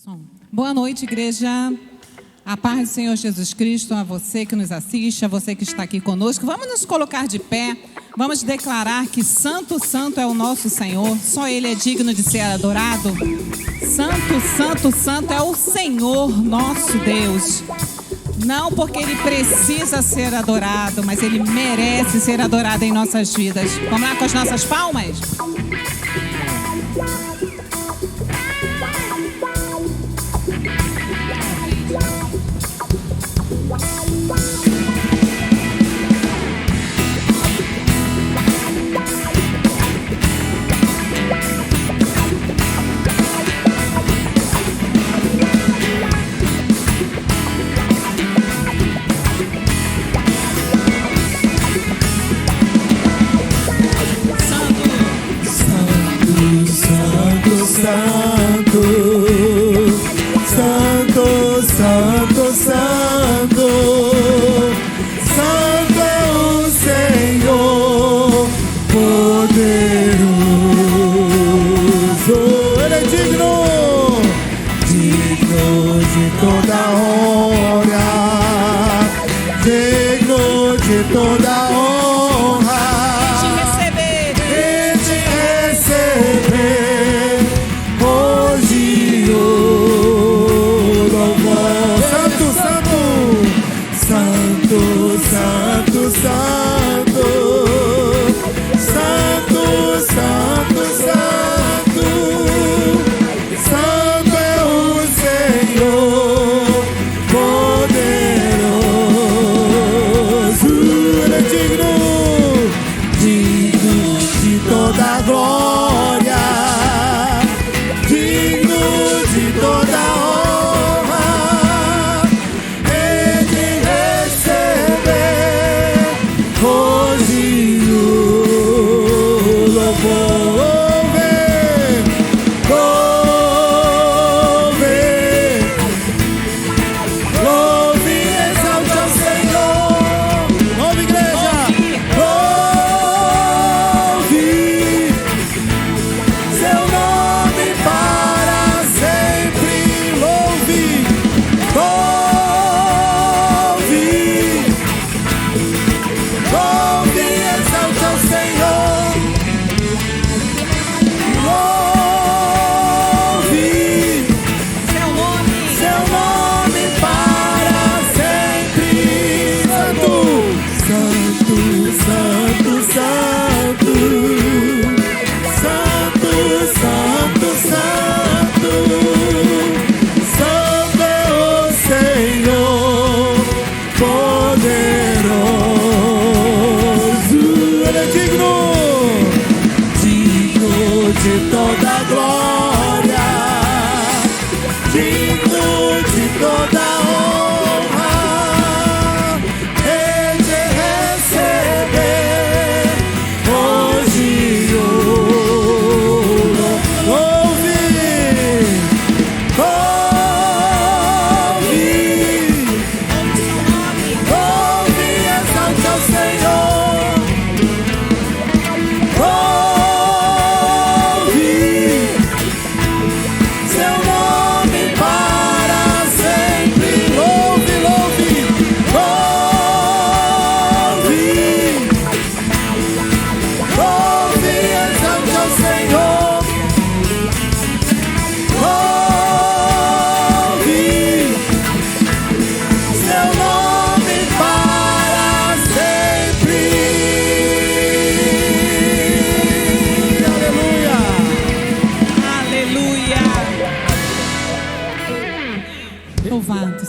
Som. Boa noite, igreja. A paz do Senhor Jesus Cristo, a você que nos assiste, a você que está aqui conosco. Vamos nos colocar de pé, vamos declarar que Santo, Santo é o nosso Senhor, só Ele é digno de ser adorado. Santo, Santo, Santo é o Senhor nosso Deus. Não porque Ele precisa ser adorado, mas Ele merece ser adorado em nossas vidas. Vamos lá com as nossas palmas?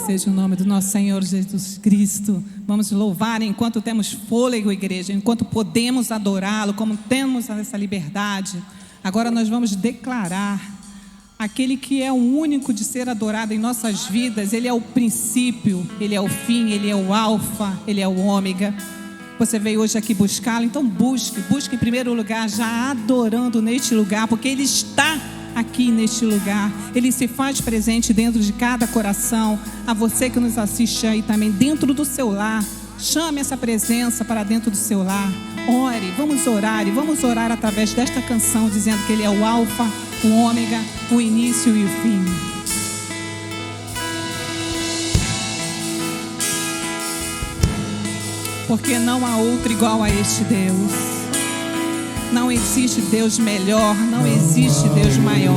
Seja o nome do nosso Senhor Jesus Cristo. Vamos louvar enquanto temos fôlego, igreja, enquanto podemos adorá-lo, como temos essa liberdade. Agora nós vamos declarar aquele que é o único de ser adorado em nossas vidas. Ele é o princípio, ele é o fim, ele é o alfa, ele é o ômega. Você veio hoje aqui buscá-lo, então busque em primeiro lugar, já adorando neste lugar, porque ele está aqui neste lugar. Ele se faz presente dentro de cada coração. A você que nos assiste aí também, dentro do seu lar, chame essa presença para dentro do seu lar. Ore, vamos orar, e vamos orar através desta canção, dizendo que Ele é o alfa, o ômega, o início e o fim. porque não há outro igual a este Deus. Não existe Deus melhor, não existe Deus maior.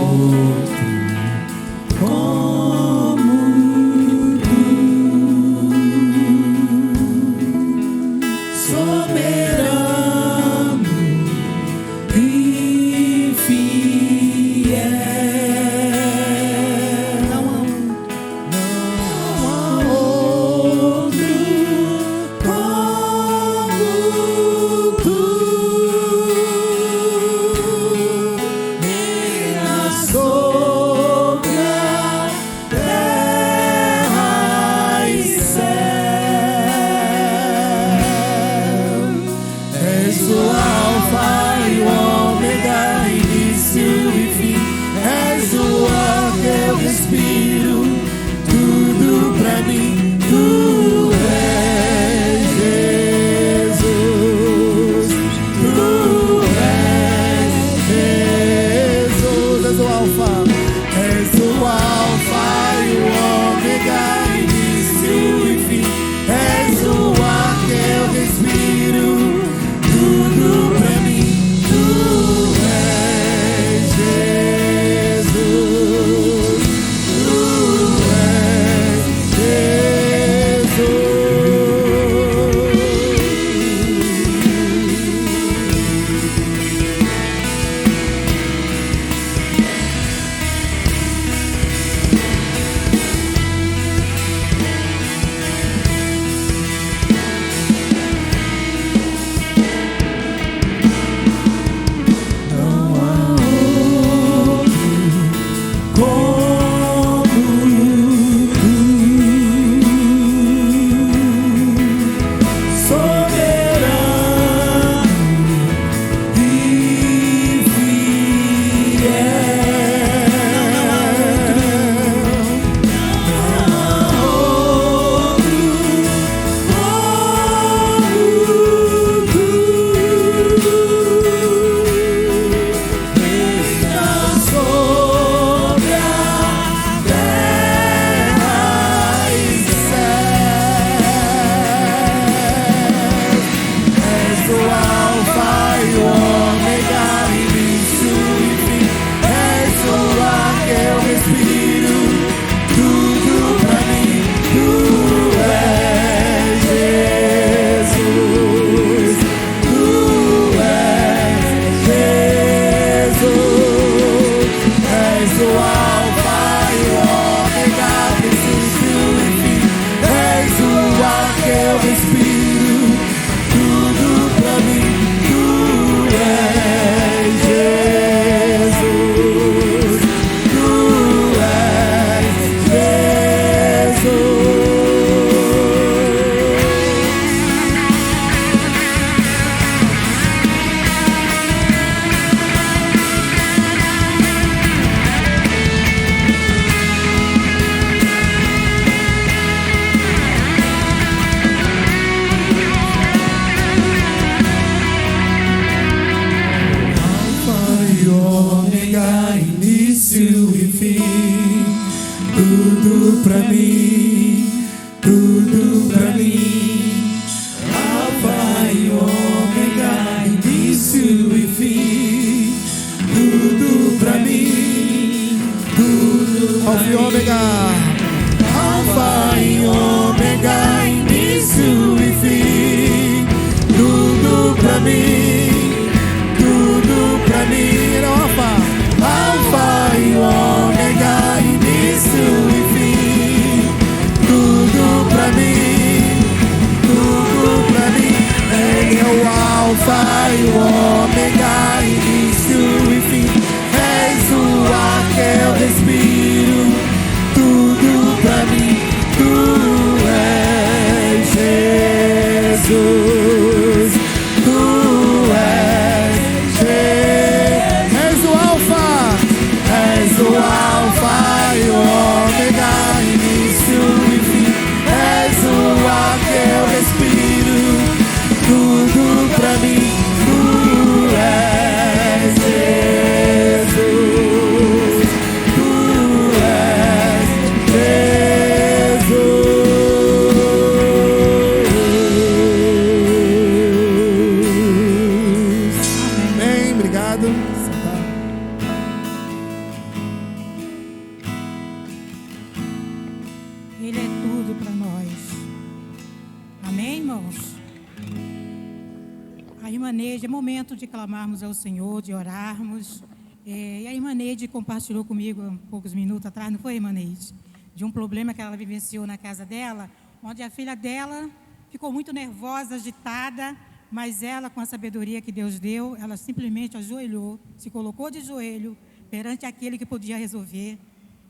a irmã Neide, é momento de clamarmos ao Senhor, de orarmos. E a irmã Neide compartilhou comigo há poucos minutos atrás, não foi, irmã Neide? De um problema que ela vivenciou na casa dela, onde a filha dela ficou muito nervosa, agitada, mas ela, com a sabedoria que Deus deu, ela simplesmente ajoelhou, se colocou de joelho perante aquele que podia resolver,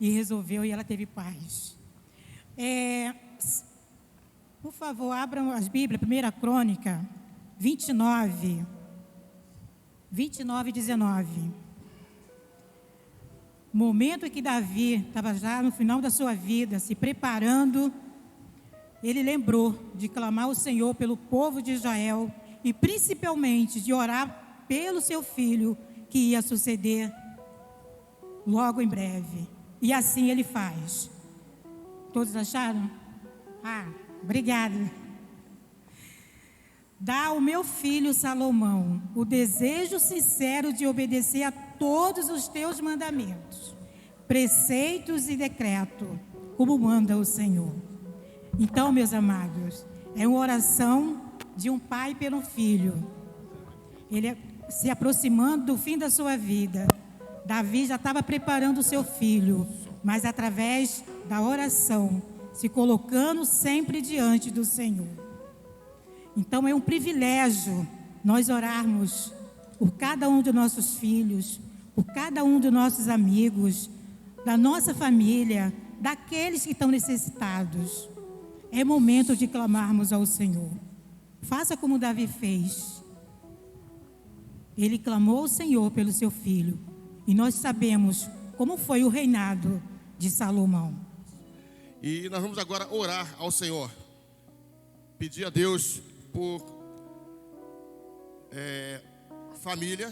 e resolveu, e ela teve paz. Por favor, abram as Bíblias, 1 Crônica 29, 29 e 19. Momento em que Davi estava já no final da sua vida, se preparando, ele lembrou de clamar ao Senhor pelo povo de Israel e principalmente de orar pelo seu filho que ia suceder logo em breve. E assim ele faz. Todos acharam? Obrigada. Dá ao meu filho Salomão o desejo sincero de obedecer a todos os teus mandamentos, preceitos e decretos, como manda o Senhor. Então, meus amados, é uma oração de um pai pelo filho. Ele se aproximando do fim da sua vida. Davi já estava preparando o seu filho, mas através da oração, se colocando sempre diante do Senhor. Então é um privilégio nós orarmos por cada um dos nossos filhos, por cada um dos nossos amigos, da nossa família, daqueles que estão necessitados. É momento de clamarmos ao Senhor. Faça como Davi fez. Ele clamou ao Senhor pelo seu filho. E nós sabemos como foi o reinado de Salomão. E nós vamos agora orar ao Senhor. Pedir a Deus por família,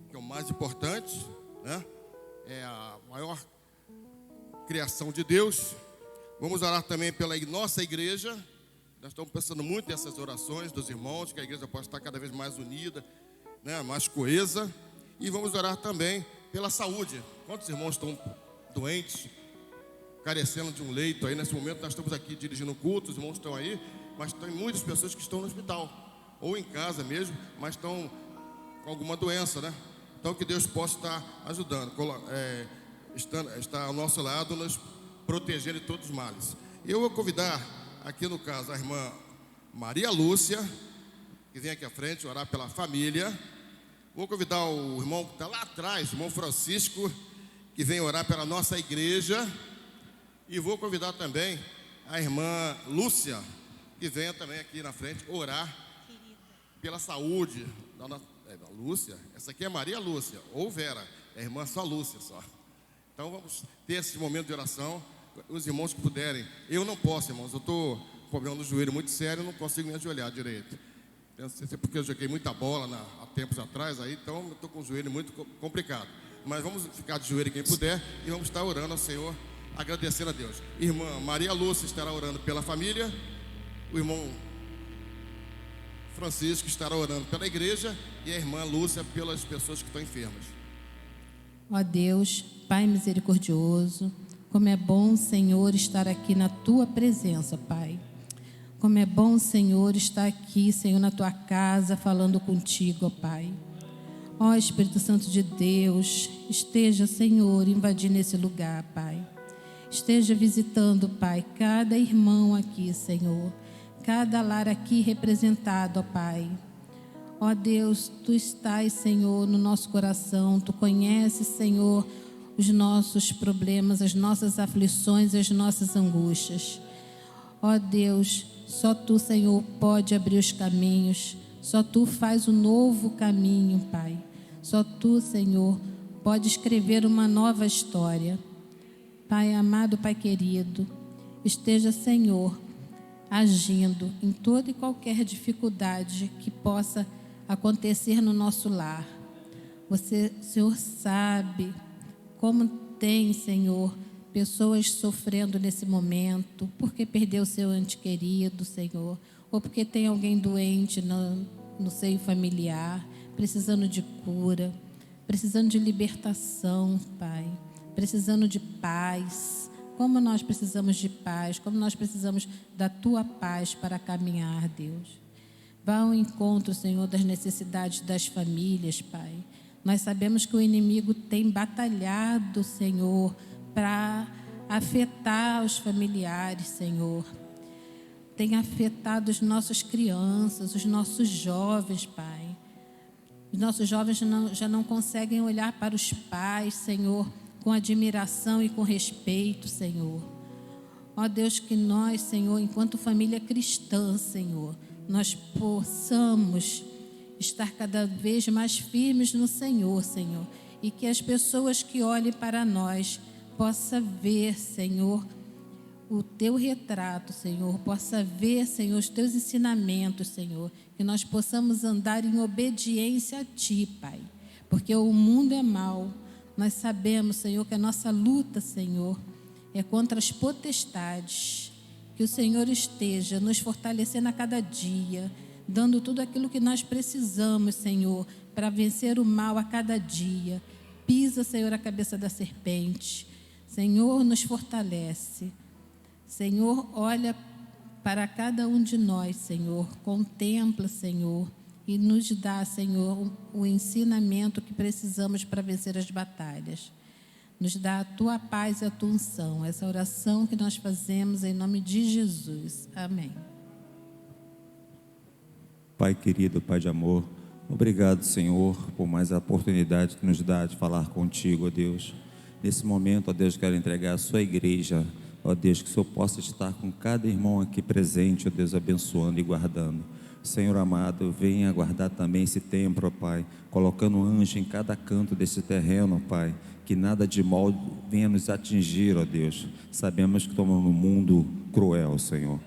que é o mais importante, né? É a maior criação de Deus. Vamos orar também pela nossa igreja. Nós estamos pensando muito nessas orações dos irmãos, que a igreja possa estar cada vez mais unida, né? Mais coesa. E vamos orar também pela saúde. Quantos irmãos estão doentes, carecendo de um leito aí? Nesse momento nós estamos aqui dirigindo o culto, os irmãos estão aí, mas tem muitas pessoas que estão no hospital, ou em casa mesmo, mas estão com alguma doença, né? Então que Deus possa estar ajudando, estar ao nosso lado, nos protegendo de todos os males. Eu vou convidar aqui no caso a irmã Maria Lúcia, que vem aqui à frente orar pela família. Vou convidar o irmão que está lá atrás, o irmão Francisco, que vem orar pela nossa igreja. E vou convidar também a irmã Lúcia, que venha também aqui na frente orar pela saúde da Lúcia. Essa aqui é Maria Lúcia, ou Vera, é a irmã só Lúcia só. Então vamos ter esse momento de oração. Os irmãos que puderem. Eu não posso, irmãos, eu estou com problema no joelho muito sério, não consigo me ajoelhar direito. Não sei se é porque eu joguei muita bola há tempos atrás, aí, então eu estou com o joelho muito complicado. Mas vamos ficar de joelho quem puder e vamos estar orando ao Senhor, agradecendo a Deus. Irmã Maria Lúcia estará orando pela família. O irmão Francisco estará orando pela igreja. E a irmã Lúcia pelas pessoas que estão enfermas. Ó Deus, Pai misericordioso, como é bom, Senhor, estar aqui na Tua presença, Pai. Como é bom, Senhor, estar aqui, Senhor, na Tua casa, falando contigo, ó Pai. Ó Espírito Santo de Deus, esteja, Senhor, invadindo esse lugar, Pai. Esteja visitando, Pai, cada irmão aqui, Senhor. Cada lar aqui representado, ó Pai. Ó Deus, Tu estás, Senhor, no nosso coração. Tu conheces, Senhor, os nossos problemas, as nossas aflições, as nossas angústias. Ó Deus, só Tu, Senhor, pode abrir os caminhos. Só Tu faz o novo caminho, Pai. Só Tu, Senhor, pode escrever uma nova história. Pai amado, Pai querido, esteja, Senhor, agindo em toda e qualquer dificuldade que possa acontecer no nosso lar. Você, Senhor, sabe como tem, Senhor, pessoas sofrendo nesse momento, porque perdeu seu ente querido, Senhor, ou porque tem alguém doente no seio familiar, precisando de cura, precisando de libertação, Pai, precisando de paz. Como nós precisamos de paz, como nós precisamos da Tua paz para caminhar, Deus. Vá ao encontro, Senhor, das necessidades das famílias, Pai. Nós sabemos que o inimigo tem batalhado, Senhor, para afetar os familiares, Senhor. Tem afetado as nossas crianças, os nossos jovens, Pai. Os nossos jovens já não conseguem olhar para os pais, Senhor, com admiração e com respeito, Senhor. Ó Deus, que nós, Senhor, enquanto família cristã, Senhor, nós possamos estar cada vez mais firmes no Senhor, Senhor, e que as pessoas que olhem para nós possam ver, Senhor, o teu retrato, Senhor, possa ver, Senhor, os teus ensinamentos, Senhor, que nós possamos andar em obediência a Ti, Pai, porque o mundo é mau. Nós sabemos, Senhor, que a nossa luta, Senhor, é contra as potestades. Que o Senhor esteja nos fortalecendo a cada dia, dando tudo aquilo que nós precisamos, Senhor, para vencer o mal a cada dia. Pisa, Senhor, a cabeça da serpente. Senhor, nos fortalece. Senhor, olha para cada um de nós, Senhor, contempla, Senhor, e nos dá, Senhor, o ensinamento que precisamos para vencer as batalhas. Nos dá a Tua paz e a Tua unção. Essa oração que nós fazemos em nome de Jesus. Amém. Pai querido, Pai de amor, obrigado, Senhor, por mais a oportunidade que nos dá de falar contigo, ó Deus. Nesse momento, ó Deus, quero entregar a sua igreja, ó Deus, que o Senhor possa estar com cada irmão aqui presente, ó Deus, abençoando e guardando. Senhor amado, venha guardar também esse templo, ó Pai, colocando um anjo em cada canto desse terreno, ó Pai, que nada de mal venha nos atingir, ó Deus. Sabemos que estamos num mundo cruel, Senhor.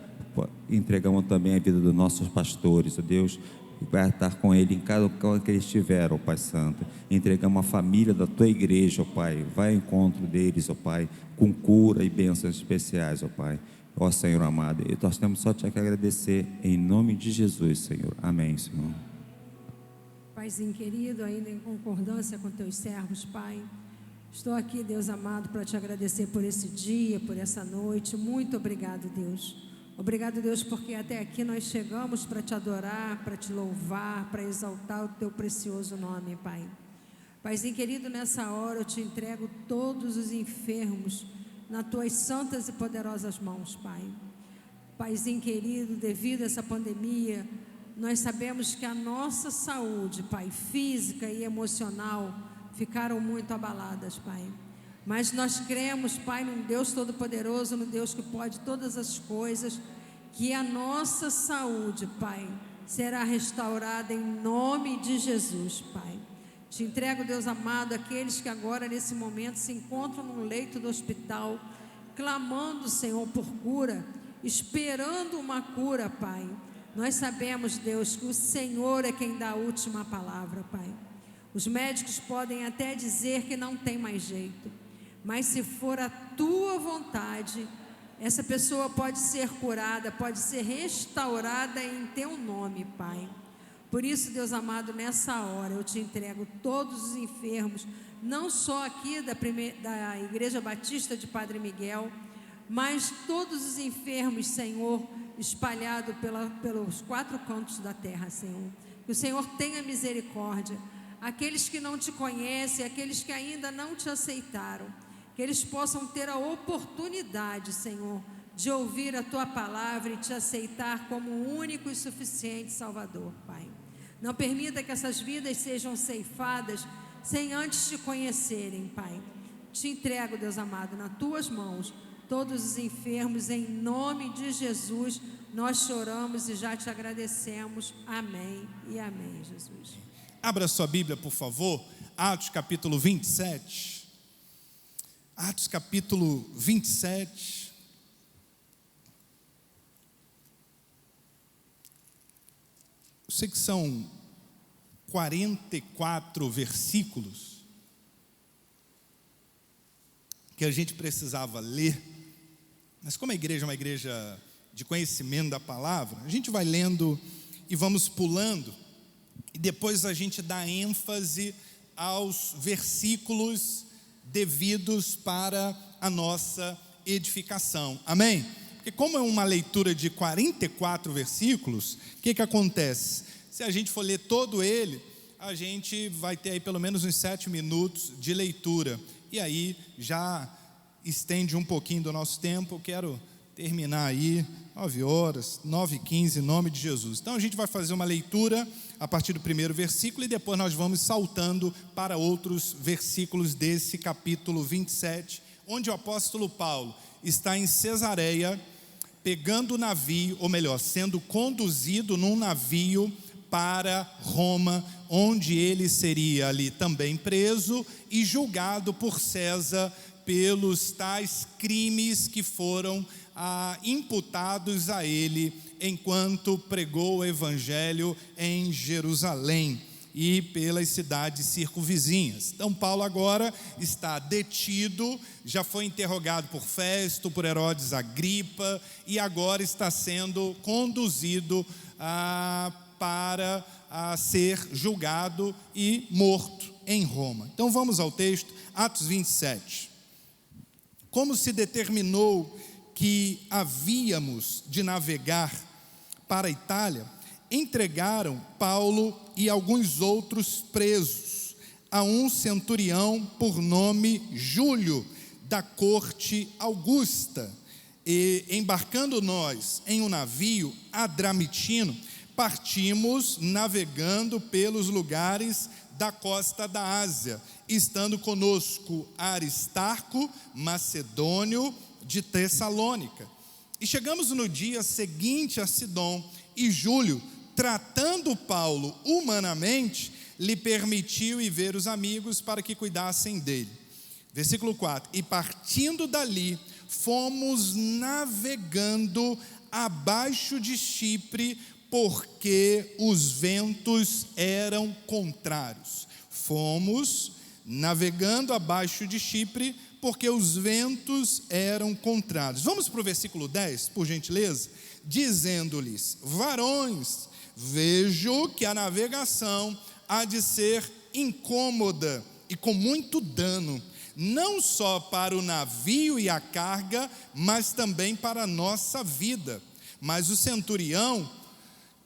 Entregamos também a vida dos nossos pastores, ó Deus, vai estar com ele em cada lugar que eles estiver, ó Pai Santo. Entregamos a família da Tua igreja, ó Pai, vai ao encontro deles, ó Pai, com cura e bênçãos especiais, ó Pai. Ó Senhor amado, e nós temos só Te agradecer em nome de Jesus, Senhor. Amém, Senhor. Paizinho querido, ainda em concordância com Teus servos, Pai, estou aqui, Deus amado, para Te agradecer por esse dia, por essa noite. Muito obrigado, Deus. Obrigado, Deus, porque até aqui nós chegamos para Te adorar, para Te louvar, para exaltar o Teu precioso nome, Pai. Paizinho querido, nessa hora eu Te entrego todos os enfermos nas Tuas santas e poderosas mãos, Pai. Paizinho querido, devido a essa pandemia, nós sabemos que a nossa saúde, Pai, física e emocional, ficaram muito abaladas, Pai. Mas nós cremos, Pai, num Deus Todo-Poderoso, num Deus que pode todas as coisas, que a nossa saúde, Pai, será restaurada em nome de Jesus, Pai. Te entrego, Deus amado, aqueles que agora, nesse momento, se encontram no leito do hospital, clamando, Senhor, por cura, esperando uma cura, Pai. Nós sabemos, Deus, que o Senhor é quem dá a última palavra, Pai. Os médicos podem até dizer que não tem mais jeito, mas se for a Tua vontade, essa pessoa pode ser curada, pode ser restaurada em Teu nome, Pai. Por isso, Deus amado, nessa hora eu Te entrego todos os enfermos, não só aqui da Igreja Batista de Padre Miguel, mas todos os enfermos, Senhor, espalhados pelos 4 cantos da terra, Senhor. Que o Senhor tenha misericórdia. Aqueles que não Te conhecem, aqueles que ainda não Te aceitaram, que eles possam ter a oportunidade, Senhor, de ouvir a Tua palavra e Te aceitar como o único e suficiente Salvador, Pai. Não permita que essas vidas sejam ceifadas sem antes Te conhecerem, Pai. Te entrego, Deus amado, nas Tuas mãos, todos os enfermos, em nome de Jesus, nós choramos e já Te agradecemos. Amém e amém, Jesus. Abra sua Bíblia, por favor, Atos capítulo 27. Atos capítulo 27. Eu sei que são 44 versículos que a gente precisava ler, mas como a igreja é uma igreja de conhecimento da palavra, a gente vai lendo e vamos pulando, e depois a gente dá ênfase aos versículos devidos para a nossa edificação, amém? Porque como é uma leitura de 44 versículos, o que acontece? Se a gente for ler todo ele, a gente vai ter aí pelo menos uns 7 minutos de leitura. E aí já estende um pouquinho do nosso tempo. Eu quero terminar aí 9 horas, 9h15, em nome de Jesus. Então a gente vai fazer uma leitura a partir do primeiro versículo e depois nós vamos saltando para outros versículos desse capítulo 27, onde o apóstolo Paulo está em Cesareia, pegando o navio, ou melhor, sendo conduzido num navio para Roma, onde ele seria ali também preso e julgado por César pelos tais crimes que foram imputados a ele enquanto pregou o evangelho em Jerusalém e pelas cidades circunvizinhas. Então Paulo agora está detido, já foi interrogado por Festo, por Herodes Agripa e agora está sendo conduzido para ser julgado e morto em Roma. Então vamos ao texto, Atos 27. Como se determinou que havíamos de navegar para a Itália, entregaram Paulo e alguns outros presos a um centurião por nome Júlio, da corte Augusta. E embarcando nós em um navio adramitino, partimos navegando pelos lugares da costa da Ásia, estando conosco Aristarco, macedônio, de Tessalônica. E chegamos no dia seguinte a Sidom, e Júlio, tratando Paulo humanamente, lhe permitiu ir ver os amigos para que cuidassem dele. Versículo 4: e partindo dali, fomos navegando abaixo de Chipre, porque os ventos eram contrários. Fomos navegando abaixo de Chipre, porque os ventos eram contrários. Vamos para o versículo 10, por gentileza? Dizendo-lhes: varões, vejo que a navegação há de ser incômoda e com muito dano, não só para o navio e a carga, mas também para a nossa vida. Mas o centurião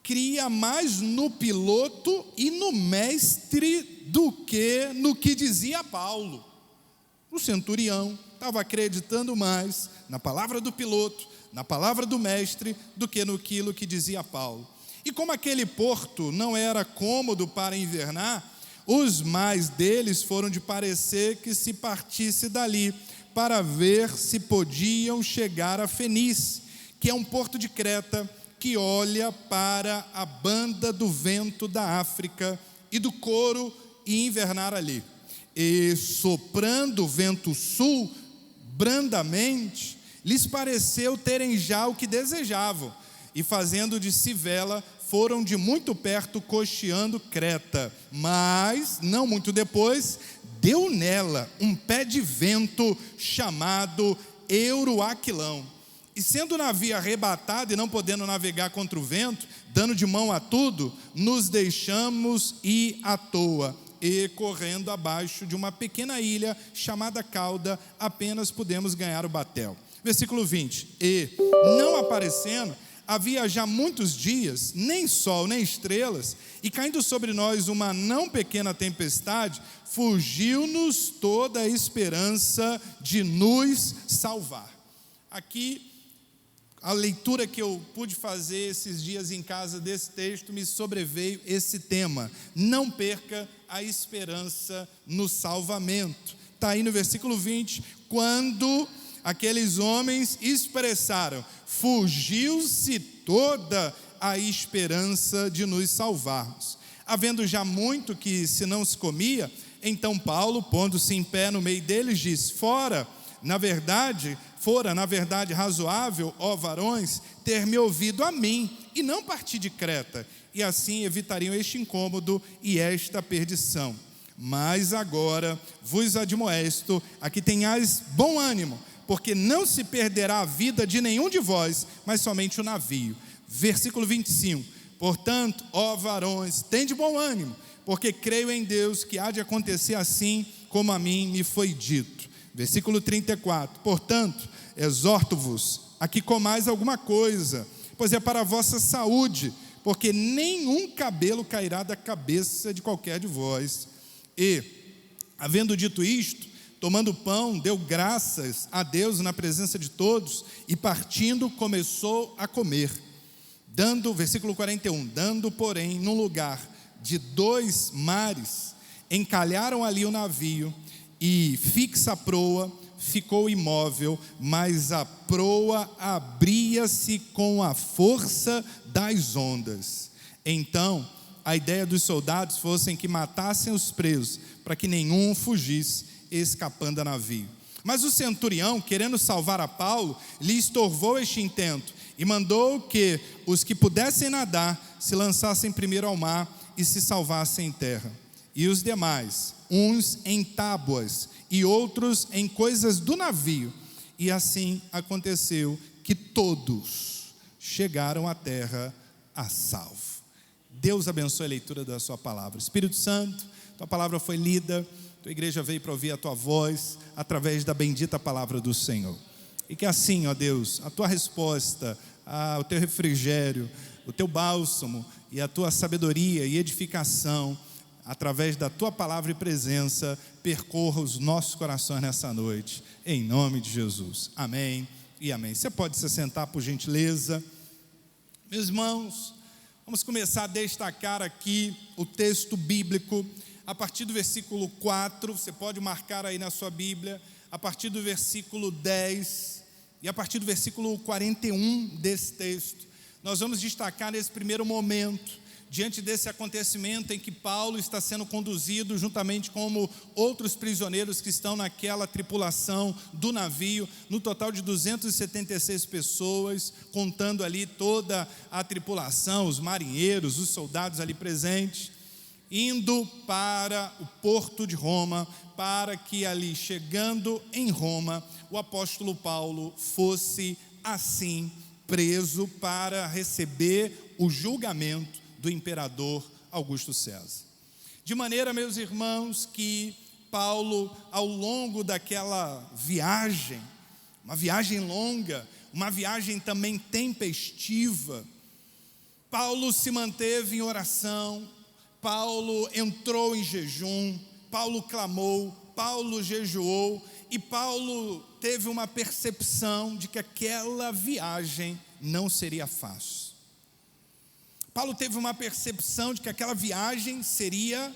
cria mais no piloto e no mestre do que no que dizia Paulo. O centurião estava acreditando mais na palavra do piloto, na palavra do mestre, do que naquilo que dizia Paulo. E como aquele porto não era cômodo para invernar, os mais deles foram de parecer que se partisse dali, para ver se podiam chegar a Fenice, que é um porto de Creta, que olha para a banda do vento da África e do Coro, e invernar ali. E soprando o vento sul, brandamente, lhes pareceu terem já o que desejavam, e fazendo de si vela, foram de muito perto costeando Creta. Mas, não muito depois, deu nela um pé de vento chamado Euroaquilão. E sendo o navio arrebatado e não podendo navegar contra o vento, dando de mão a tudo, nos deixamos ir à toa, e correndo abaixo de uma pequena ilha chamada Cauda, apenas pudemos ganhar o batel. Versículo 20: e não aparecendo, havia já muitos dias, nem sol nem estrelas, e caindo sobre nós uma não pequena tempestade, fugiu-nos toda a esperança de nos salvar. Aqui, a leitura que eu pude fazer esses dias em casa desse texto, me sobreveio esse tema: não perca a esperança no salvamento. Está aí no versículo 20, quando aqueles homens expressaram: fugiu-se toda a esperança de nos salvarmos. Havendo já muito que se não se comia, então Paulo, pondo-se em pé no meio deles, diz: fora, na verdade razoável, ó varões, ter me ouvido a mim, e não partir de Creta, e assim evitariam este incômodo e esta perdição. Mas agora vos admoesto a que tenhais bom ânimo, porque não se perderá a vida de nenhum de vós, mas somente o navio. Versículo 25: portanto, ó varões, tende bom ânimo, porque creio em Deus que há de acontecer assim como a mim me foi dito. Versículo 34: portanto, exorto-vos a que comais alguma coisa, pois é para a vossa saúde, porque nenhum cabelo cairá da cabeça de qualquer de vós. E, havendo dito isto, tomando o pão, deu graças a Deus na presença de todos, e partindo, começou a comer. Versículo 41, dando, porém, num lugar de 2 mares, encalharam ali o navio, e fixa a proa, ficou imóvel, mas a proa abria-se com a força das ondas. Então, a ideia dos soldados fosse que matassem os presos, para que nenhum fugisse, escapando a navio. Mas o centurião, querendo salvar a Paulo, lhe estorvou este intento, e mandou que os que pudessem nadar se lançassem primeiro ao mar e se salvassem em terra. E os demais, uns em tábuas e outros em coisas do navio. E assim aconteceu que todos chegaram à terra a salvo. Deus abençoe a leitura da sua palavra. Espírito Santo, tua palavra foi lida, tua igreja veio para ouvir a tua voz através da bendita palavra do Senhor. E que assim, ó Deus, a tua resposta, o teu refrigério, o teu bálsamo e a tua sabedoria e edificação, através da tua palavra e presença, percorra os nossos corações nessa noite, em nome de Jesus. Amém e amém. Você pode se sentar, por gentileza. Meus irmãos, vamos começar a destacar aqui o texto bíblico, a partir do versículo 4, você pode marcar aí na sua Bíblia, a partir do versículo 10 e a partir do versículo 41 desse texto. Nós vamos destacar nesse primeiro momento, diante desse acontecimento em que Paulo está sendo conduzido juntamente com outros prisioneiros que estão naquela tripulação do navio, no total de 276 pessoas, contando ali toda a tripulação, os marinheiros, os soldados ali presentes, indo para o porto de Roma, para que ali, chegando em Roma, o apóstolo Paulo fosse assim preso para receber o julgamento do imperador Augusto César. De maneira, meus irmãos, que Paulo, ao longo daquela viagem, uma viagem longa, uma viagem também tempestiva, Paulo se manteve em oração, Paulo entrou em jejum, Paulo clamou, Paulo jejuou, e Paulo teve uma percepção de que aquela viagem não seria fácil. Paulo teve uma percepção de que aquela viagem seria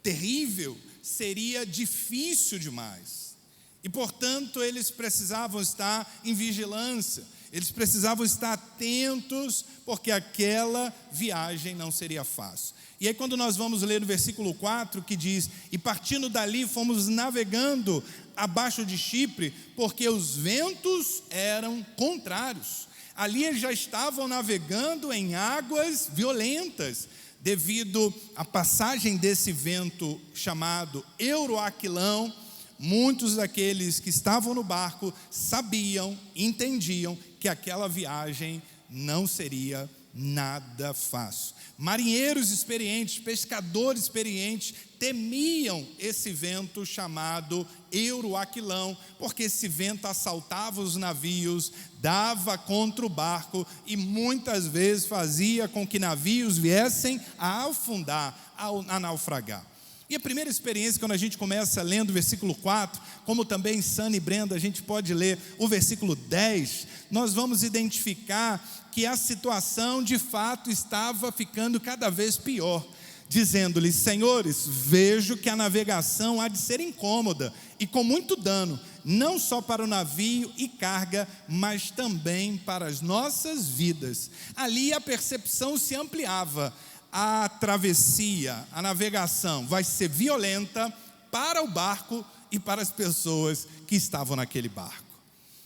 terrível, seria difícil demais. E, portanto, eles precisavam estar em vigilância, eles precisavam estar atentos, porque aquela viagem não seria fácil. E aí, quando nós vamos ler no versículo 4, que diz: e partindo dali fomos navegando abaixo de Chipre, porque os ventos eram contrários. Ali eles já estavam navegando em águas violentas, devido à passagem desse vento chamado Euroaquilão. Muitos daqueles que estavam no barco sabiam, entendiam que aquela viagem não seria nada fácil. Marinheiros experientes, pescadores experientes, temiam esse vento chamado Euroaquilão, porque esse vento assaltava os navios, dava contra o barco e muitas vezes fazia com que navios viessem a afundar, a naufragar. E a primeira experiência, quando a gente começa lendo o versículo 4, como também Sani e Brenda, a gente pode ler o versículo 10, nós vamos identificar que a situação de fato estava ficando cada vez pior, dizendo-lhes: senhores, vejo que a navegação há de ser incômoda e com muito dano, não só para o navio e carga, mas também para as nossas vidas. Ali a percepção se ampliava. A travessia, a navegação vai ser violenta para o barco e para as pessoas que estavam naquele barco.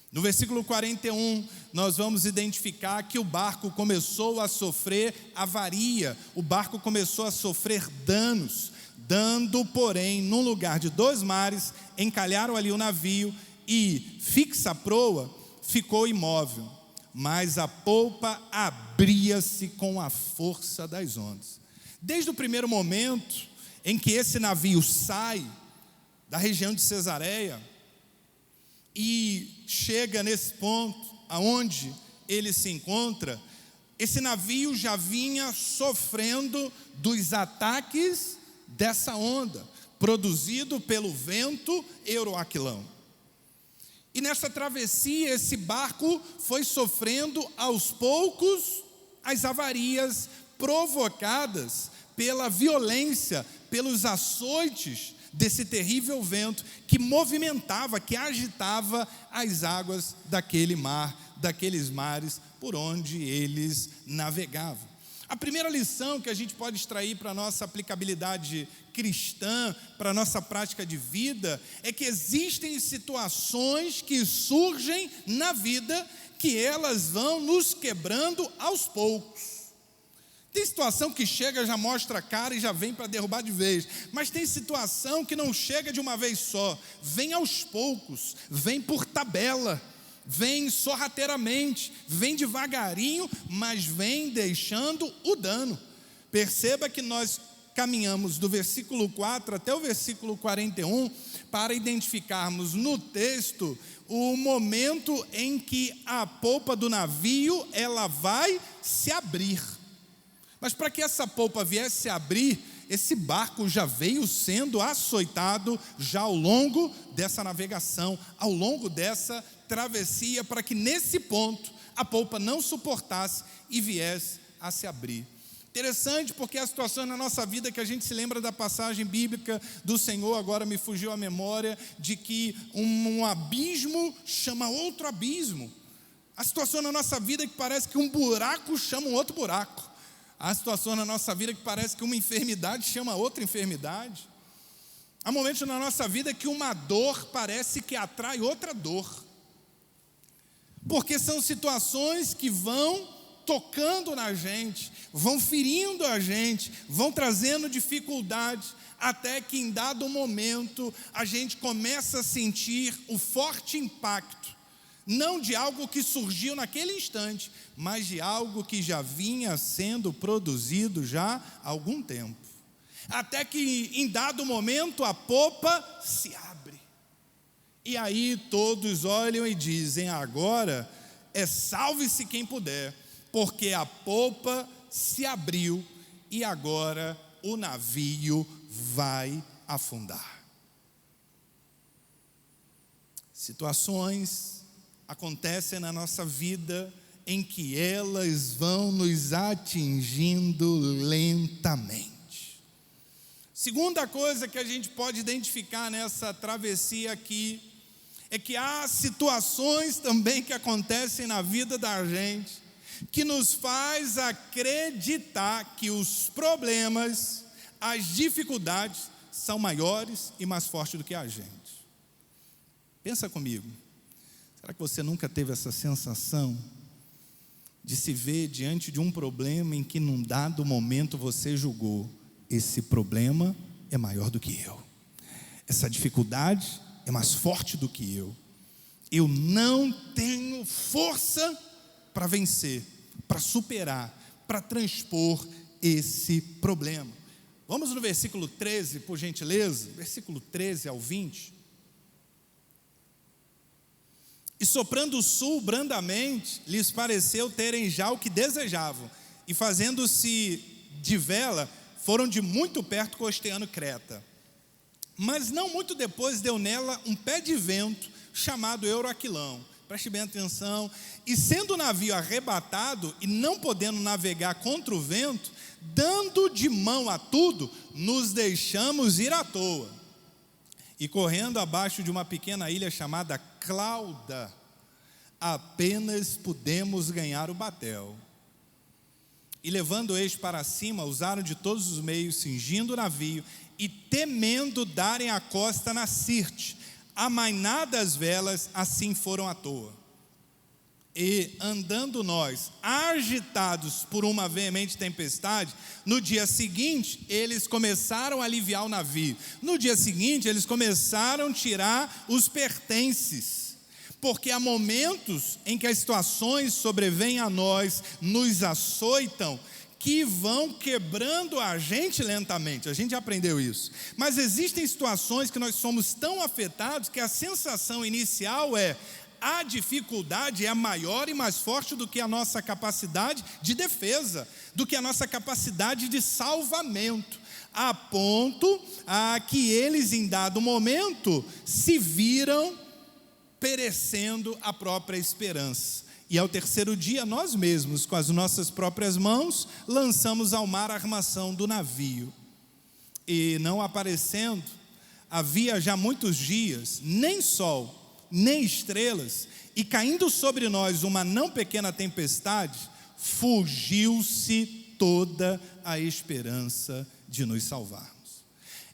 No versículo 41, nós vamos identificar que o barco começou a sofrer avaria, o barco começou a sofrer danos, dando, porém, num lugar de 2 mares, encalharam ali o navio e, fixa a proa, ficou imóvel. Mas a polpa abria-se com a força das ondas. Desde o primeiro momento em que esse navio sai da região de Cesareia e chega nesse ponto aonde ele se encontra, esse navio já vinha sofrendo dos ataques dessa onda, produzido pelo vento euroaquilão. E nessa travessia, esse barco foi sofrendo aos poucos as avarias provocadas pela violência, pelos açoites desse terrível vento que movimentava, que agitava as águas daquele mar, daqueles mares por onde eles navegavam. A primeira lição que a gente pode extrair para a nossa aplicabilidade cristã, para a nossa prática de vida, é que existem situações que surgem na vida que elas vão nos quebrando aos poucos. Tem situação que chega, já mostra a cara e já vem para derrubar de vez. Mas tem situação que não chega de uma vez só, vem aos poucos, vem por tabela, vem sorrateiramente, vem devagarinho, mas vem deixando o dano. Perceba que nós caminhamos do versículo 4 até o versículo 41 para identificarmos no texto o momento em que a polpa do navio ela vai se abrir. Mas para que essa polpa viesse a abrir, esse barco já veio sendo açoitado já ao longo dessa navegação, ao longo dessa travessia, para que nesse ponto a polpa não suportasse e viesse a se abrir. Interessante, porque a situação na nossa vida que a gente se lembra da passagem bíblica do Senhor, agora me fugiu a memória, de que um abismo chama outro abismo. A situação na nossa vida que parece que um buraco chama um outro buraco. Há situação na nossa vida que parece que uma enfermidade chama outra enfermidade. Há momentos na nossa vida que uma dor parece que atrai outra dor. Porque são situações que vão tocando na gente, vão ferindo a gente, vão trazendo dificuldades, até que em dado momento a gente começa a sentir o forte impacto, não de algo que surgiu naquele instante, mas de algo que já vinha sendo produzido já há algum tempo. Até que em dado momento a popa se abre. E aí todos olham e dizem: agora salve-se quem puder, porque a popa se abriu e agora o navio vai afundar. Situações acontecem na nossa vida em que elas vão nos atingindo lentamente. Segunda coisa que a gente pode identificar nessa travessia aqui é que há situações também que acontecem na vida da gente que nos faz acreditar que os problemas, as dificuldades são maiores e mais fortes do que a gente. Pensa comigo. Será que você nunca teve essa sensação de se ver diante de um problema em que num dado momento você julgou: esse problema é maior do que eu, essa dificuldade é mais forte do que eu não tenho força para vencer, para superar, para transpor esse problema? Vamos no versículo 13, por gentileza, versículo 13 ao 20. E soprando o sul brandamente, lhes pareceu terem já o que desejavam, e fazendo-se de vela, foram de muito perto costeando Creta. Mas não muito depois deu nela um pé de vento, chamado Euroaquilão. Preste bem atenção. E sendo o navio arrebatado, e não podendo navegar contra o vento, dando de mão a tudo, nos deixamos ir à toa. E correndo abaixo de uma pequena ilha chamada Clauda, apenas pudemos ganhar o batel. E levando eles para cima, usaram de todos os meios, cingindo o navio, e temendo darem a costa na Sirte, amainadas as velas, assim foram à toa. E andando nós, agitados por uma veemente tempestade, no dia seguinte, eles começaram a aliviar o navio. No dia seguinte, eles começaram a tirar os pertences. Porque há momentos em que as situações sobrevêm a nós, nos açoitam, que vão quebrando a gente lentamente. A gente já aprendeu isso. Mas existem situações que nós somos tão afetados que a sensação inicial é: a dificuldade é maior e mais forte do que a nossa capacidade de defesa, do que a nossa capacidade de salvamento, a ponto que eles, em dado momento, se viram perecendo a própria esperança. E ao terceiro dia, nós mesmos, com as nossas próprias mãos, lançamos ao mar a armação do navio. E não aparecendo, havia já muitos dias, nem sol, nem estrelas, e caindo sobre nós uma não pequena tempestade, fugiu-se toda a esperança de nos salvarmos.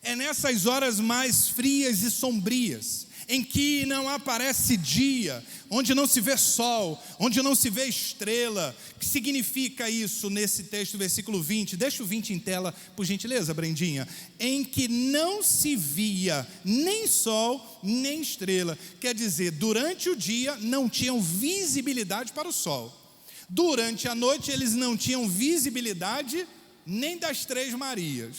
É nessas horas mais frias e sombrias, em que não aparece dia, onde não se vê sol, onde não se vê estrela. O que significa isso nesse texto, versículo 20? Deixa o 20 em tela, por gentileza, Brendinha. Em que não se via nem sol, nem estrela. Quer dizer, durante o dia não tinham visibilidade para o sol. Durante a noite eles não tinham visibilidade nem das Três Marias,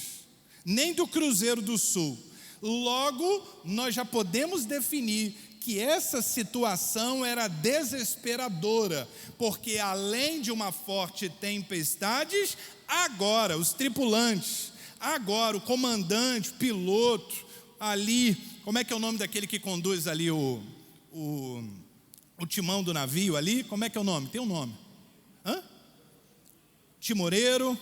nem do Cruzeiro do Sul. Logo, nós já podemos definir que essa situação era desesperadora, porque além de uma forte tempestade, agora os tripulantes, agora o comandante, o piloto, ali, como é que é o nome daquele que conduz ali o timão do navio ali? Como é que é o nome? Tem um nome? Timoreiro.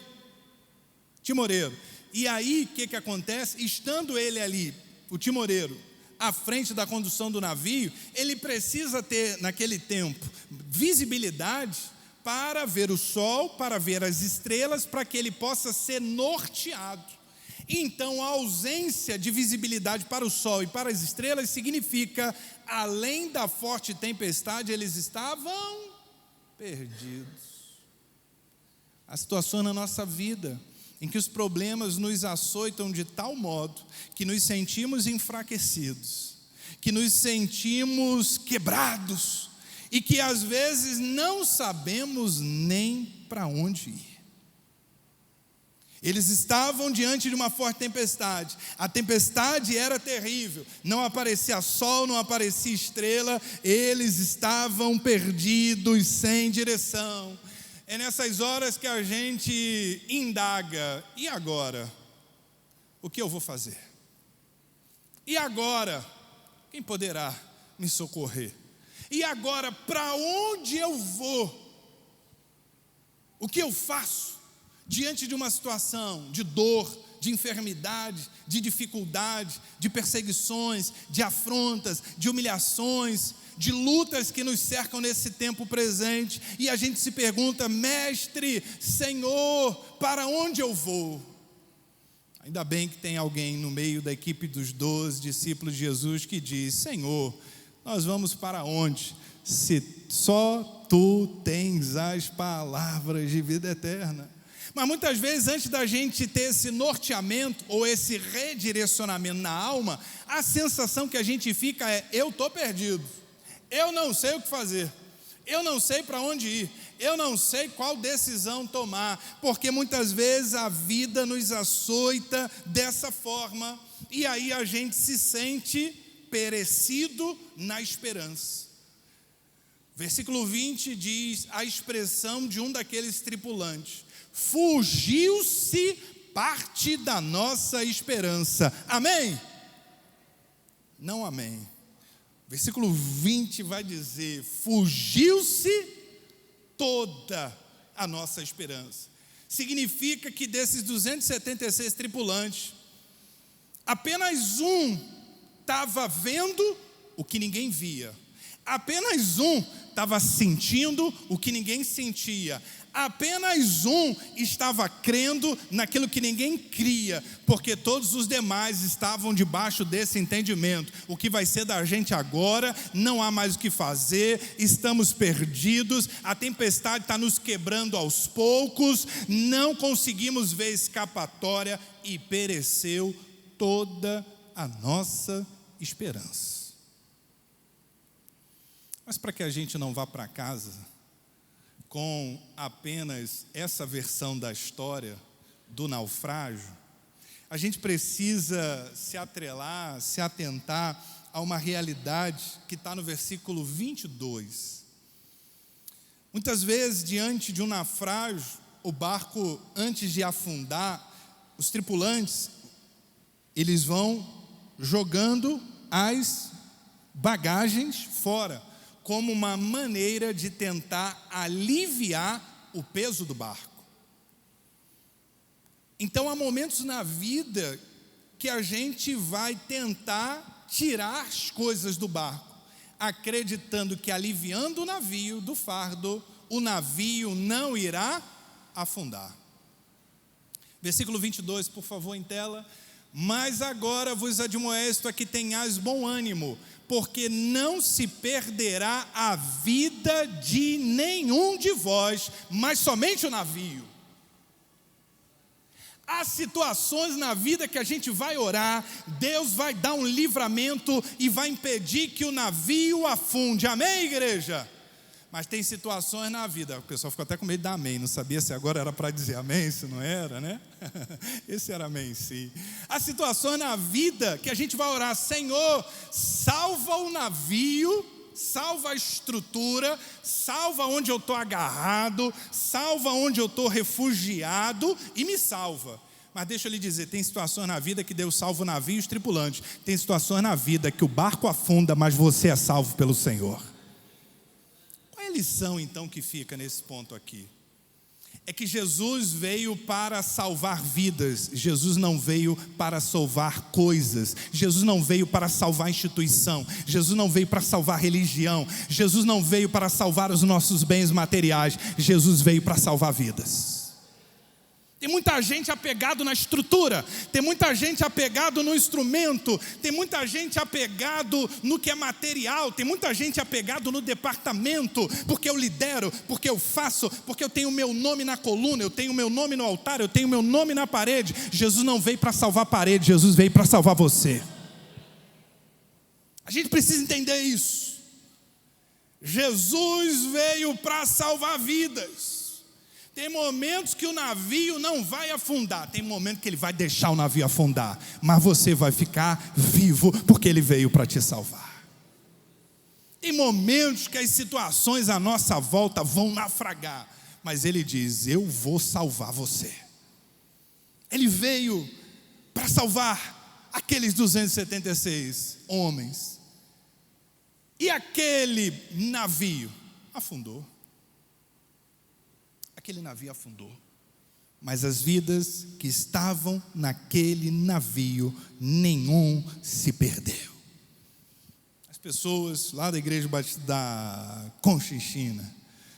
E aí, o que acontece? Estando ele ali, o timoreiro, à frente da condução do navio, ele precisa ter, naquele tempo, visibilidade para ver o sol, para ver as estrelas, para que ele possa ser norteado. Então, a ausência de visibilidade para o sol e para as estrelas significa, além da forte tempestade, eles estavam perdidos. A situação na nossa vida, em que os problemas nos açoitam de tal modo que nos sentimos enfraquecidos, que nos sentimos quebrados e que às vezes não sabemos nem para onde ir. Eles estavam diante de uma forte tempestade. A tempestade era terrível, não aparecia sol, não aparecia estrela, eles estavam perdidos, sem direção. É nessas horas que a gente indaga: e agora? O que eu vou fazer? E agora? Quem poderá me socorrer? E agora, para onde eu vou? O que eu faço diante de uma situação de dor, de enfermidade, de dificuldade, de perseguições, de afrontas, de humilhações, de lutas que nos cercam nesse tempo presente, e a gente se pergunta: Mestre, Senhor, para onde eu vou? Ainda bem que tem alguém no meio da equipe dos 12 discípulos de Jesus que diz: Senhor, nós vamos para onde? Se só Tu tens as palavras de vida eterna. Mas muitas vezes, antes da gente ter esse norteamento ou esse redirecionamento na alma, a sensação que a gente fica é: eu estou perdido. Eu não sei o que fazer, eu não sei para onde ir, eu não sei qual decisão tomar, porque muitas vezes a vida nos açoita dessa forma, e aí a gente se sente perecido na esperança. Versículo 20 diz a expressão de um daqueles tripulantes: fugiu-se parte da nossa esperança. Amém? Não amém. Versículo 20 vai dizer: fugiu-se toda a nossa esperança. Significa que desses 276 tripulantes, apenas um estava vendo o que ninguém via. Apenas um estava sentindo o que ninguém sentia. Apenas um estava crendo naquilo que ninguém cria, porque todos os demais estavam debaixo desse entendimento: o que vai ser da gente agora, não há mais o que fazer, estamos perdidos, a tempestade está nos quebrando aos poucos, não conseguimos ver escapatória, e pereceu toda a nossa esperança. Mas para que a gente não vá para casa com apenas essa versão da história do naufrágio, a gente precisa se atrelar, se atentar a uma realidade que está no versículo 22. Muitas vezes, diante de um naufrágio, o barco, antes de afundar, os tripulantes, eles vão jogando as bagagens fora, como uma maneira de tentar aliviar o peso do barco. Então há momentos na vida que a gente vai tentar tirar as coisas do barco, acreditando que aliviando o navio do fardo, o navio não irá afundar. Versículo 22, por favor, em tela. Mas agora vos admoesto a que tenhais bom ânimo, porque não se perderá a vida de nenhum de vós, mas somente o navio. Há situações na vida que a gente vai orar, Deus vai dar um livramento e vai impedir que o navio afunde. Amém, igreja? Mas tem situações na vida, o pessoal ficou até com medo de dar amém, não sabia se agora era para dizer amém, se não era, né? Esse era amém, sim. Há situações na vida que a gente vai orar: Senhor, salva o navio, salva a estrutura, salva onde eu estou agarrado, salva onde eu estou refugiado e me salva. Mas deixa eu lhe dizer, tem situações na vida que Deus salva o navio e os tripulantes. Tem situações na vida que o barco afunda, mas você é salvo pelo Senhor. Qual é a lição então que fica nesse ponto aqui? É que Jesus veio para salvar vidas, Jesus não veio para salvar coisas, Jesus não veio para salvar instituição, Jesus não veio para salvar religião, Jesus não veio para salvar os nossos bens materiais, Jesus veio para salvar vidas. Tem muita gente apegado na estrutura, tem muita gente apegado no instrumento, tem muita gente apegado no que é material, tem muita gente apegado no departamento, porque eu lidero, porque eu faço, porque eu tenho o meu nome na coluna, eu tenho o meu nome no altar, eu tenho o meu nome na parede. Jesus não veio para salvar a parede, Jesus veio para salvar você. A gente precisa entender isso. Jesus veio para salvar vidas. Tem momentos que o navio não vai afundar, tem momentos que ele vai deixar o navio afundar, mas você vai ficar vivo, porque ele veio para te salvar. Tem momentos que as situações à nossa volta vão naufragar, mas ele diz: eu vou salvar você. Ele veio para salvar aqueles 276 homens, e aquele navio afundou. Aquele navio afundou, mas as vidas que estavam naquele navio, nenhum se perdeu. As pessoas lá da igreja da Conchinchina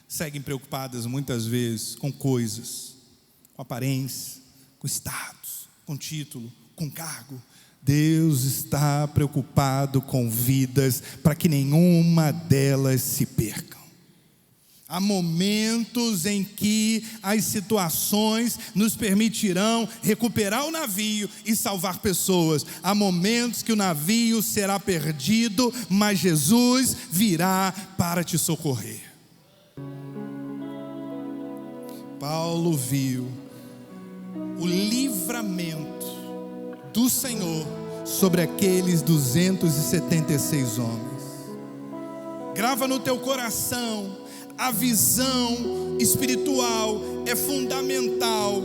seguem preocupadas muitas vezes com coisas, com aparência, com status, com título, com cargo. Deus está preocupado com vidas, para que nenhuma delas se percam. Há momentos em que as situações nos permitirão recuperar o navio e salvar pessoas. Há momentos que o navio será perdido, mas Jesus virá para te socorrer. Paulo viu o livramento do Senhor sobre aqueles 276 homens. Grava no teu coração: a visão espiritual é fundamental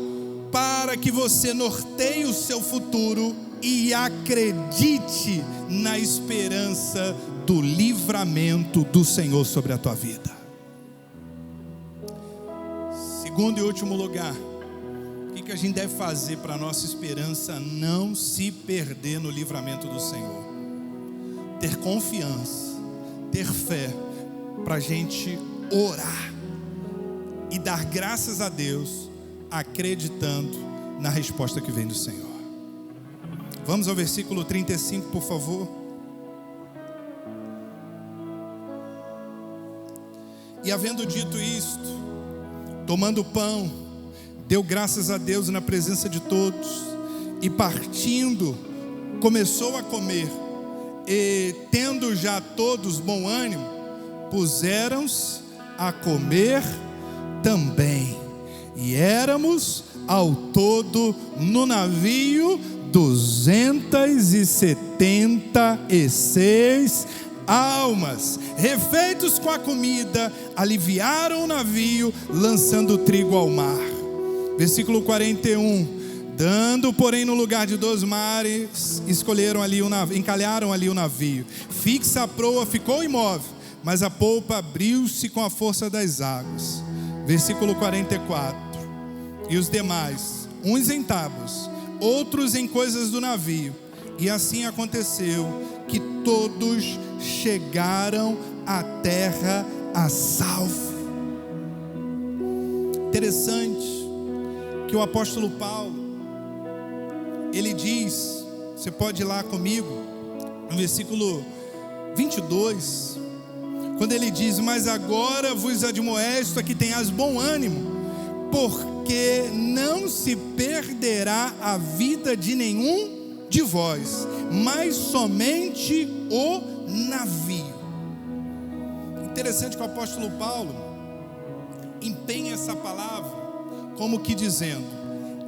para que você norteie o seu futuro e acredite na esperança do livramento do Senhor sobre a tua vida. Segundo e último lugar, o que a gente deve fazer para a nossa esperança não se perder no livramento do Senhor? Ter confiança, ter fé, para a gente orar e dar graças a Deus, acreditando na resposta que vem do Senhor. Vamos ao versículo 35, por favor. E havendo dito isto, tomando o pão, deu graças a Deus na presença de todos, e partindo, começou a comer. E tendo já todos bom ânimo, puseram-se a comer também. E éramos ao todo no navio 276 almas, refeitos com a comida, aliviaram o navio, lançando trigo ao mar. Versículo 41. Dando, porém, no lugar de 2 mares, encalharam ali o navio. Fixa a proa ficou imóvel, mas a polpa abriu-se com a força das águas. Versículo 44. E os demais, uns em tábuas, outros em coisas do navio. E assim aconteceu que todos chegaram à terra a salvo. Interessante que o apóstolo Paulo, ele diz, você pode ir lá comigo, no versículo 22, quando ele diz: mas agora vos admoesto a que tenhas bom ânimo, porque não se perderá a vida de nenhum de vós, mas somente o navio. Interessante que o apóstolo Paulo empenha essa palavra como que dizendo: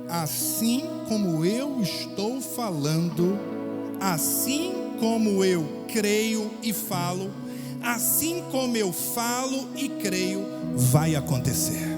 assim como eu estou falando, assim como eu creio e falo, assim como eu falo e creio, vai acontecer.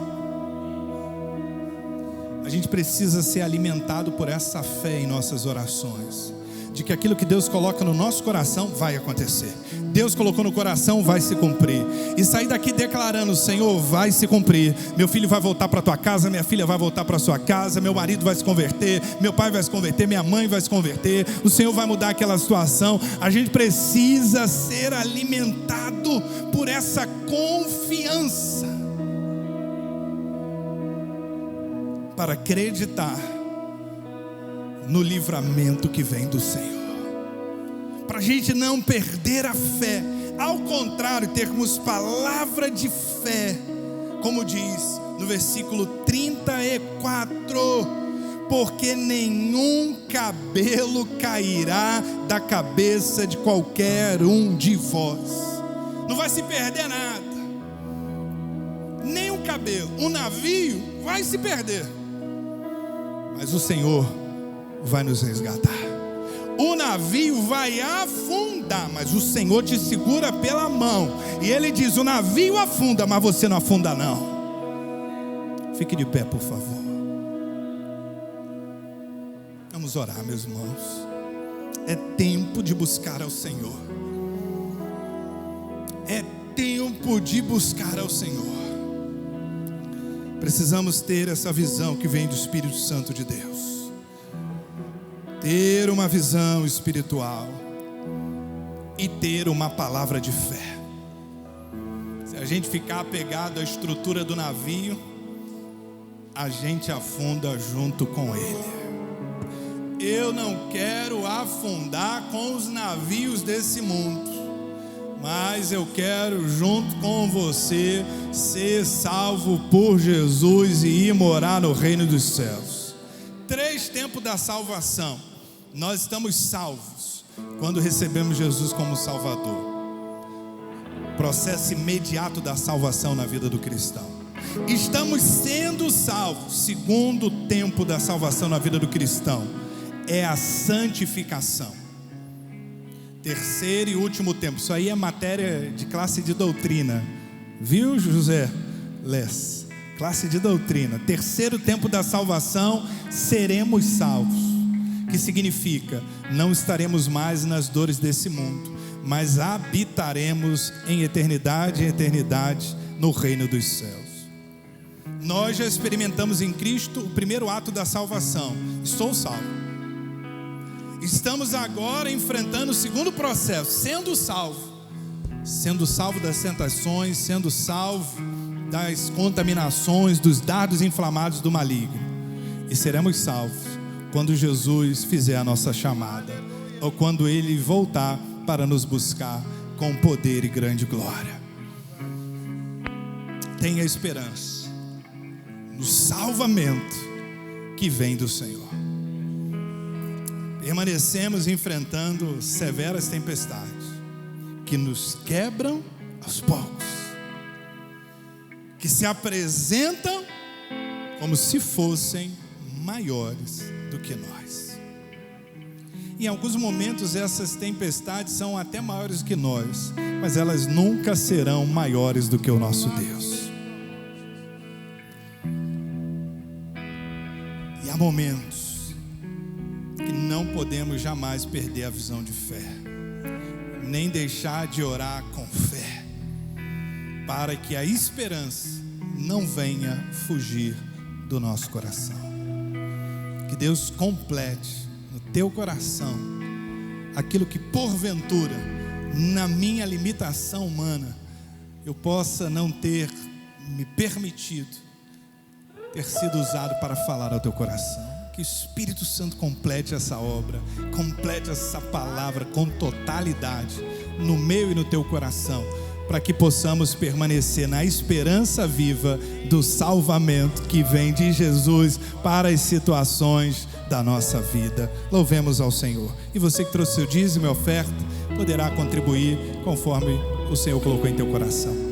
A gente precisa ser alimentado por essa fé em nossas orações, de que aquilo que Deus coloca no nosso coração vai acontecer. Deus colocou no coração, vai se cumprir. E sair daqui declarando: Senhor, vai se cumprir. Meu filho vai voltar para tua casa, minha filha vai voltar para sua casa, meu marido vai se converter, meu pai vai se converter, minha mãe vai se converter, o Senhor vai mudar aquela situação. A gente precisa ser alimentado por essa confiança, para acreditar no livramento que vem do Senhor, para a gente não perder a fé, ao contrário, termos palavra de fé, como diz no versículo 34, porque nenhum cabelo cairá da cabeça de qualquer um de vós. Não vai se perder nada, nem um cabelo. Um navio vai se perder, mas o Senhor vai nos resgatar. O navio vai afundar, mas o Senhor te segura pela mão. E Ele diz: o navio afunda, mas você não afunda não. Fique de pé, por favor. Vamos orar, meus irmãos. É tempo de buscar ao Senhor. É tempo de buscar ao Senhor. Precisamos ter essa visão que vem do Espírito Santo de Deus. Ter uma visão espiritual e ter uma palavra de fé. Se a gente ficar apegado à estrutura do navio, a gente afunda junto com ele. Eu não quero afundar com os navios desse mundo, mas eu quero, junto com você, ser salvo por Jesus e ir morar no reino dos céus. 3 tempos da salvação. Nós estamos salvos quando recebemos Jesus como Salvador. Processo imediato da salvação na vida do cristão. Estamos sendo salvos. Segundo tempo da salvação na vida do cristão é a santificação. Terceiro e último tempo. Isso aí é matéria de classe de doutrina, viu, José Les? Classe de doutrina. Terceiro tempo da salvação, seremos salvos. Que significa: não estaremos mais nas dores desse mundo, mas habitaremos em eternidade no reino dos céus. Nós já experimentamos em Cristo o primeiro ato da salvação: estou salvo. Estamos agora enfrentando o segundo processo, sendo salvo das tentações, sendo salvo das contaminações, dos dardos inflamados do maligno. E seremos salvos quando Jesus fizer a nossa chamada, ou quando Ele voltar para nos buscar com poder e grande glória. Tenha esperança no salvamento que vem do Senhor. Permanecemos enfrentando severas tempestades que nos quebram aos poucos, que se apresentam como se fossem maiores do que nós. Em alguns momentos essas tempestades são até maiores que nós, mas elas nunca serão maiores do que o nosso Deus. E há momentos que não podemos jamais perder a visão de fé, nem deixar de orar com fé, para que a esperança não venha fugir do nosso coração. Que Deus complete no teu coração aquilo que porventura, na minha limitação humana, eu possa não ter me permitido ter sido usado para falar ao teu coração. Que o Espírito Santo complete essa obra, complete essa palavra com totalidade no meu e no teu coração, para que possamos permanecer na esperança viva do salvamento que vem de Jesus para as situações da nossa vida. Louvemos ao Senhor. E você que trouxe seu dízimo e oferta, poderá contribuir conforme o Senhor colocou em teu coração.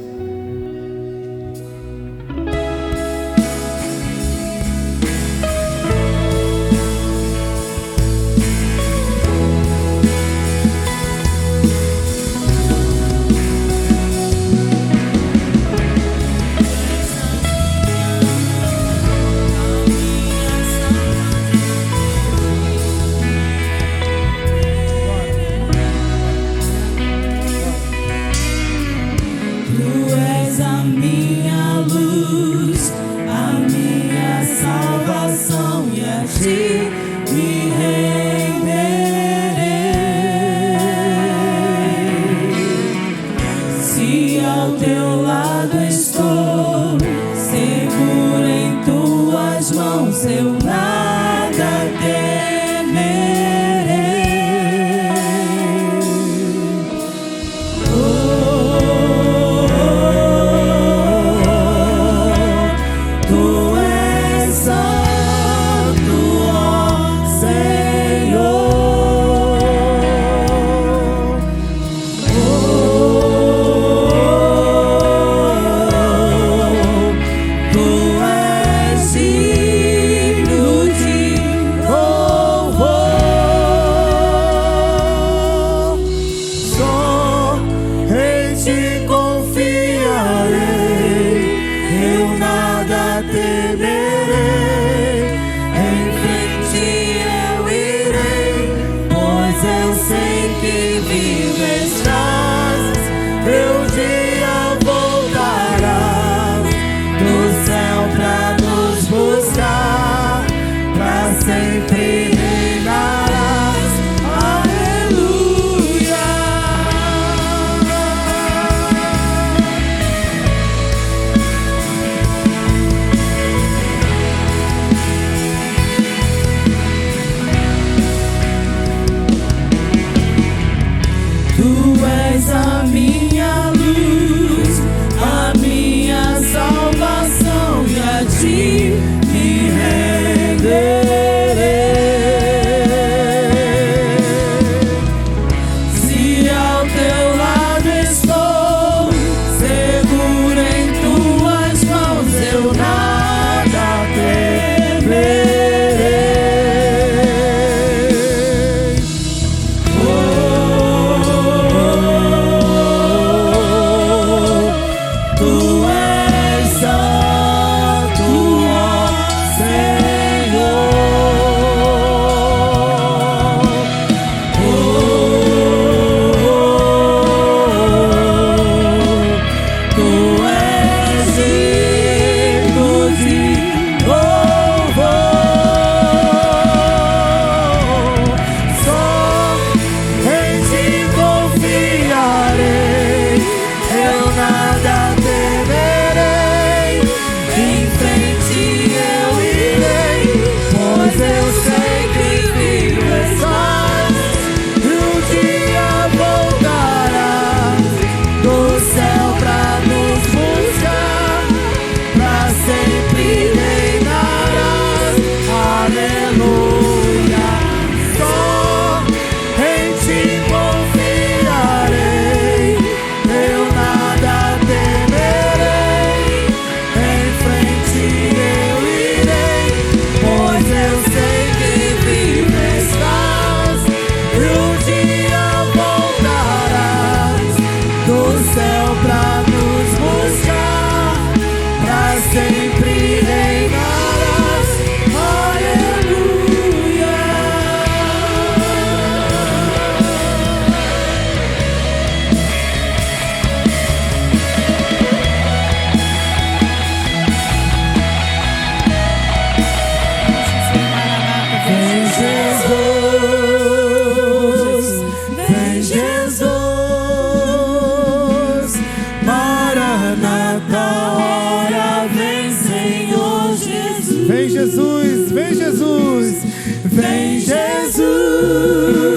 Jesus.